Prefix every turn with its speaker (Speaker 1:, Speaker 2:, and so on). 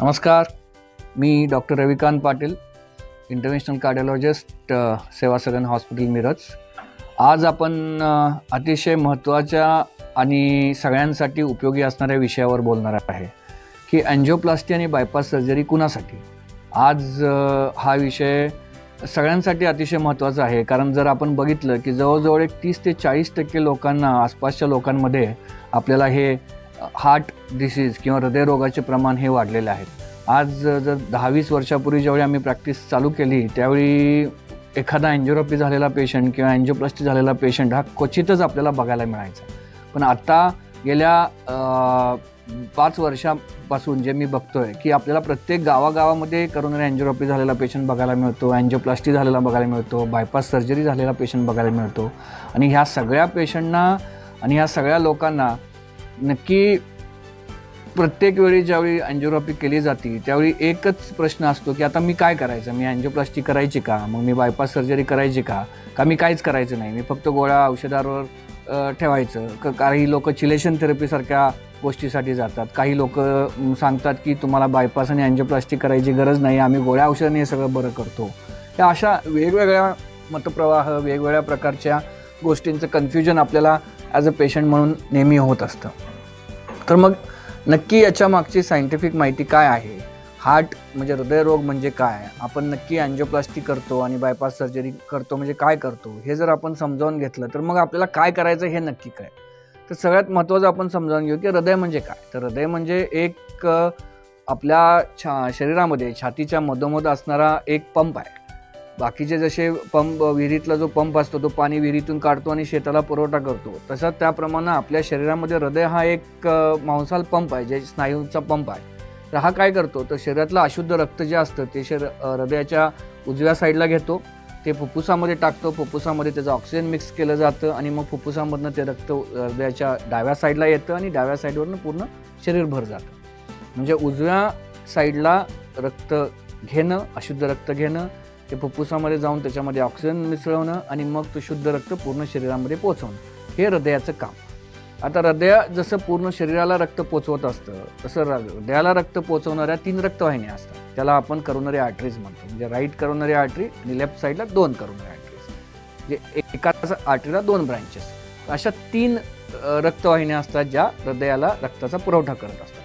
Speaker 1: नमस्कार. मी doctor Ravikant Patil, इंटरव्हेन्शनल cardiologist, सेवा सदन hospital Miraj. आज आपण अतिशय महत्त्वाच्या आणि सगळ्यांसाठी उपयोगी असणाऱ्या विषयावर बोलणार आहे की अँजिओप्लास्टी आणि बायपास सर्जरी कुणासाठी. आज हा विषय सगळ्यांसाठी अतिशय महत्त्वाचा आहे, कारण जर आपण बघितलं की जवळजवळ 30 ते 40% लोकांना, आसपासच्या लोकांमध्ये आपल्याला हे हार्ट डिसीज किंवा हृदयरोगाचे प्रमाण हे वाढलेले आहेत. आज जर 10-20 वर्षापूर्वी जेवढी आम्ही प्रॅक्टिस चालू केली त्यावेळी एखादा अँजिओग्राफी झालेला पेशंट किंवा अँजिओप्लास्टी झालेला पेशंट हा क्वचितच आपल्याला बघायला मिळायचा. पण आता गेल्या 5 वर्षापासून जे मी बघतोय की आपल्याला प्रत्येक गावागावामध्ये करोनरी अँजिओग्राफी झालेला पेशंट बघायला मिळतो, अँजिओप्लास्टी झालेला बघायला मिळतो, बायपास सर्जरी झालेला पेशंट बघायला मिळतो. आणि ह्या सगळ्या पेशंटना आणि ह्या सगळ्या लोकांना नक्की प्रत्येक वेळी ज्यावेळी अँजिओग्राफी केली जाते त्यावेळी एकच प्रश्न असतो की आता मी काय करायचं, मी अँजिओप्लास्टी करायची का, मग मी बायपास सर्जरी करायची का मी काहीच करायचं नाही, मी फक्त गोळ्या औषधावर ठेवायचं. काही लोक चिलेशन थेरपीसारख्या गोष्टीसाठी जातात. काही लोक सांगतात की तुम्हाला बायपास आणि अँजिओप्लास्टी करायची गरज नाही, आम्ही गोळ्या औषधाने हे सगळं बरं करतो. या अशा वेगवेगळ्या मतप्रवाह, वेगवेगळ्या प्रकारच्या गोष्टींचं कन्फ्युजन आपल्याला ॲज अ पेशंट म्हणून नेहमी होत असतं. तर मग नक्की याच्या मागची सायंटिफिक माहिती काय आहे, हार्ट म्हणजे हृदयरोग म्हणजे काय, आपण नक्की अँजिओप्लास्टी करतो आणि बायपास सर्जरी करतो म्हणजे काय करतो, हे जर आपण समजावून घेतलं तर मग आपल्याला काय करायचं हे नक्की काय. तर सगळ्यात महत्त्वाचं आपण समजावून घेऊ की हृदय म्हणजे काय. तर हृदय म्हणजे एक आपल्या शरीरामध्ये छातीच्या मधोमध असणारा एक पंप आहे. बाकीचे जसे पंप, विहिरीतला जो पंप असतो तो पाणी विहिरीतून काढतो आणि शेताला पुरवठा करतो, तसंच त्याप्रमाणे आपल्या शरीरामध्ये हृदय हा एक मांसाल पंप आहे, जे स्नायूंचा पंप आहे. तर हा काय करतो, तर शरीरातलं अशुद्ध रक्त जे असतं ते हृदयाच्या उजव्या साईडला घेतो, ते फुफ्फुसामध्ये टाकतो, फुफ्फुसामध्ये त्याचं ऑक्सिजन मिक्स केलं जातं आणि मग फुफ्फुसामधनं ते रक्त हृदयाच्या डाव्या साईडला येतं आणि डाव्या साईडवरनं पूर्ण शरीरभर जातं. म्हणजे उजव्या साईडला रक्त घेणं, अशुद्ध रक्त घेणं, ते फुफ्फुसामध्ये जाऊन त्याच्यामध्ये ऑक्सिजन मिसळवणं आणि मग तो शुद्ध रक्त पूर्ण शरीरामध्ये पोचवणं, हे हृदयाचं काम. आता हृदय जसं पूर्ण शरीराला रक्त पोचवत असतं तसं हृदयाला रक्त पोचवणाऱ्या 3 रक्तवाहिन्या असतात. त्याला आपण करोनरी आर्टरीज म्हणतो. म्हणजे राईट करोनरी आर्टरी आणि लेफ्ट साईडला 2 करोनरी आर्टरीज, म्हणजे एकाच आर्टरीला 2 ब्रँचेस. अशा 3 रक्तवाहिन्या असतात ज्या हृदयाला रक्ताचा पुरवठा करत असतात.